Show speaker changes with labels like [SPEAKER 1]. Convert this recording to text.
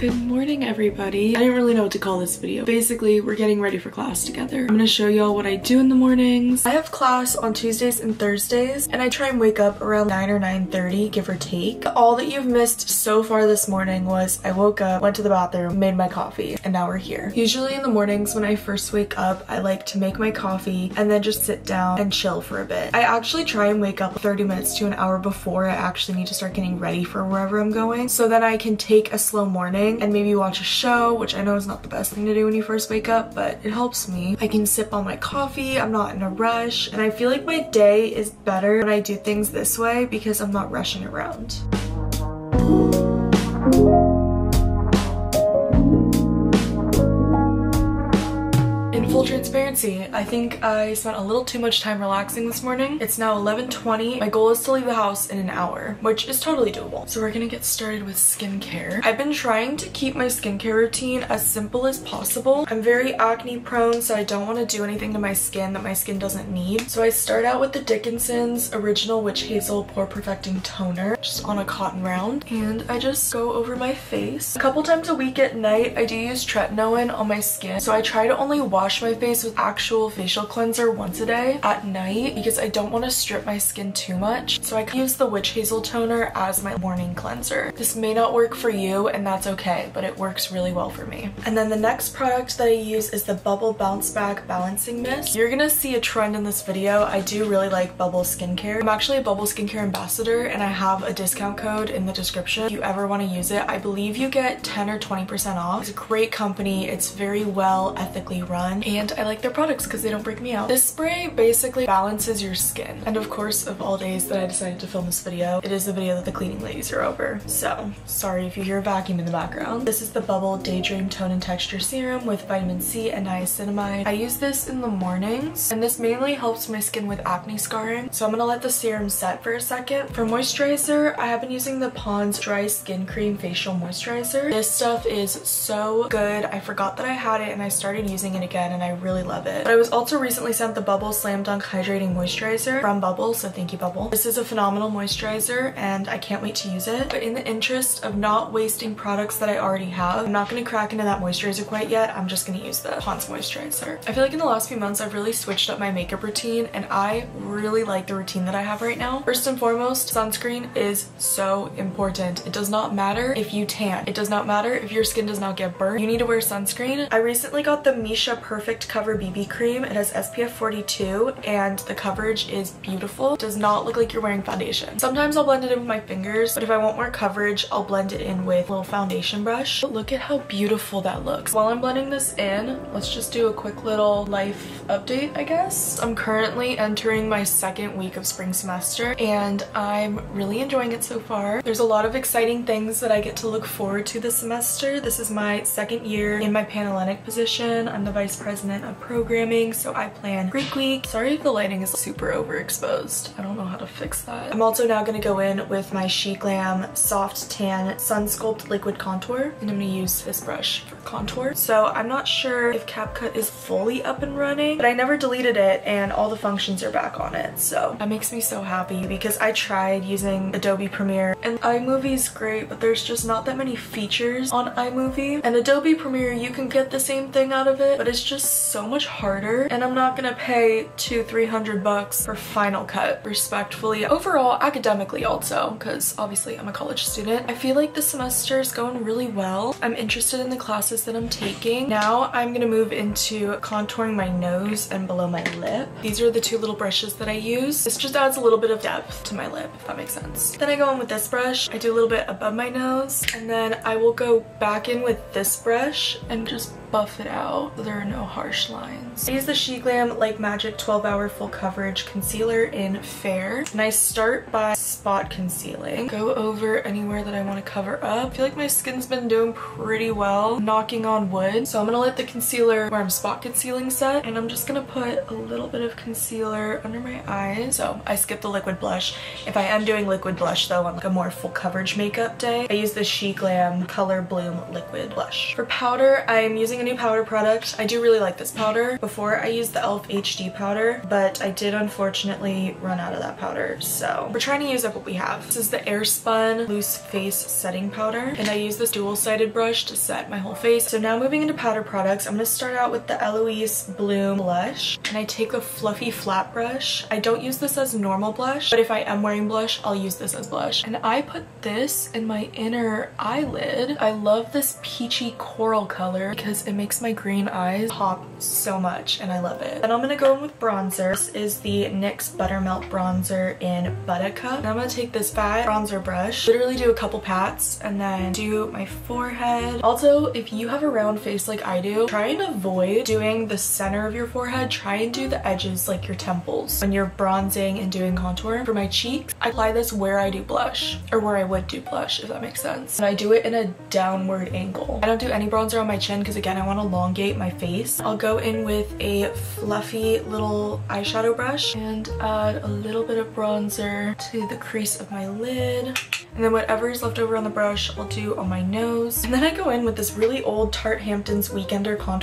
[SPEAKER 1] Good morning, everybody. I didn't really know what to call this video. Basically, we're getting ready for class together. I'm gonna show y'all what I do in the mornings. I have class on Tuesdays and Thursdays, and I try and wake up around 9 or 9:30, give or take. All that you've missed so far this morning was I woke up, went to the bathroom, made my coffee, and now we're here. Usually in the mornings when I first wake up, I like to make my coffee and then just sit down and chill for a bit. I actually try and wake up 30 minutes to an hour before I actually need to start getting ready for wherever I'm going, so then I can take a slow morning and maybe watch a show, which I know is not the best thing to do when you first wake up, but it helps me. I can sip on my coffee, I'm not in a rush, and I feel like my day is better when I do things this way because I'm not rushing around. Full transparency, I think I spent a little too much time relaxing this morning. It's now 11:20. My goal is to leave the house in an hour, which is totally doable. So we're gonna get started with skincare. I've been trying to keep my skincare routine as simple as possible. I'm very acne prone, so I don't want to do anything to my skin that my skin doesn't need. So I start out with the Dickinson's Original Witch Hazel Pore Perfecting Toner, just on a cotton round, and I just go over my face. A couple times a week at night, I do use tretinoin on my skin, so I try to only wash my face with actual facial cleanser once a day at night because I don't want to strip my skin too much. So I can use the Witch Hazel toner as my morning cleanser. This may not work for you, and that's okay, but it works really well for me. And then the next product that I use is the Bubble Bounce Back Balancing Mist. You're gonna see a trend in this video. I do really like Bubble skincare. I'm actually a Bubble skincare ambassador, and I have a discount code in the description if you ever want to use it. I believe you get 10 or 20% off. It's a great company. It's very well ethically run, and I like their products because they don't break me out. This spray basically balances your skin. And of course, of all days that I decided to film this video, it is the video that the cleaning ladies are over. So, sorry if you hear a vacuum in the background. This is the Bubble Daydream Tone and Texture Serum with vitamin C and niacinamide. I use this in the mornings, and this mainly helps my skin with acne scarring. So I'm gonna let the serum set for a second. For moisturizer, I have been using the Pond's Dry Skin Cream Facial Moisturizer. This stuff is so good. I forgot that I had it and I started using it again, and I really love it. But I was also recently sent the Bubble Slam Dunk Hydrating Moisturizer from Bubble, so thank you, Bubble. This is a phenomenal moisturizer, and I can't wait to use it. But in the interest of not wasting products that I already have, I'm not going to crack into that moisturizer quite yet. I'm just going to use the Pond's moisturizer. I feel like in the last few months, I've really switched up my makeup routine, and I really like the routine that I have right now. First and foremost, sunscreen is so important. It does not matter if you tan. It does not matter if your skin does not get burnt. You need to wear sunscreen. I recently got the Misha Perfect Cover BB cream. It has SPF 42 and the coverage is beautiful. It does not look like you're wearing foundation. Sometimes I'll blend it in with my fingers, but if I want more coverage, I'll blend it in with a little foundation brush. But look at how beautiful that looks. While I'm blending this in, let's just do a quick little life update, I guess. I'm currently entering my second week of spring semester, and I'm really enjoying it so far. There's a lot of exciting things that I get to look forward to this semester. This is my second year in my Panhellenic position. I'm the vice president of programming, so I plan Greek week. Sorry if the lighting is super overexposed. I don't know how to fix that. I'm also now going to go in with my She Glam Soft Tan Sun Sculpt Liquid Contour, and I'm going to use this brush for contour. So I'm not sure if CapCut is fully up and running, but I never deleted it and all the functions are back on it. So that makes me so happy because I tried using Adobe Premiere, and iMovie's great, but there's just not that many features on iMovie. And Adobe Premiere, you can get the same thing out of it, but it's just so much harder, and I'm not gonna pay $200-300 bucks for Final Cut, respectfully. Overall, academically also, because obviously I'm a college student, I feel like the semester is going really well. I'm interested in the classes that I'm taking. Now I'm gonna move into contouring my nose and below my lip. These are the two little brushes that I use. This just adds a little bit of depth to my lip, if that makes sense. Then I go in with this brush. I do a little bit above my nose, and then I will go back in with this brush and just buff it out so there are no harsh lines. I use the She Glam Like Magic 12-Hour Full Coverage Concealer in Fair, and I start by spot concealing. Go over anywhere that I want to cover up. I feel like my skin's been doing pretty well, knocking on wood, so I'm gonna let the concealer where I'm spot concealing set, and I'm just gonna put a little bit of concealer under my eyes. So I skip the liquid blush. If I am doing liquid blush though on like a more full coverage makeup day, I use the She Glam Color Bloom Liquid Blush. For powder, I'm using a new powder product. I do really like this powder. Before I used the e.l.f. HD powder, but I did unfortunately run out of that powder, so we're trying to use up what we have. This is the Airspun Loose Face Setting Powder, and I use this dual-sided brush to set my whole face. So now moving into powder products, I'm going to start out with the Eloise Bloom blush, and I take a fluffy flat brush. I don't use this as normal blush, but if I am wearing blush, I'll use this as blush. And I put this in my inner eyelid. I love this peachy coral color because it makes my green eyes pop so much, and I love it. Then I'm gonna go in with bronzer. This is the NYX Buttermelt Bronzer in Buttercup. And I'm gonna take this fat bronzer brush, literally do a couple pats, and then do my forehead. Also, if you have a round face like I do, try and avoid doing the center of your forehead. Try and do the edges like your temples when you're bronzing and doing contour. For my cheeks, I apply this where I do blush, or where I would do blush, if that makes sense. And I do it in a downward angle. I don't do any bronzer on my chin because again, I want to elongate my face. I'll go in with a fluffy little eyeshadow brush and add a little bit of bronzer to the crease of my lid. And then whatever is left over on the brush, I'll do on my nose. And then I go in with this really old Tarte Hamptons Weekender contour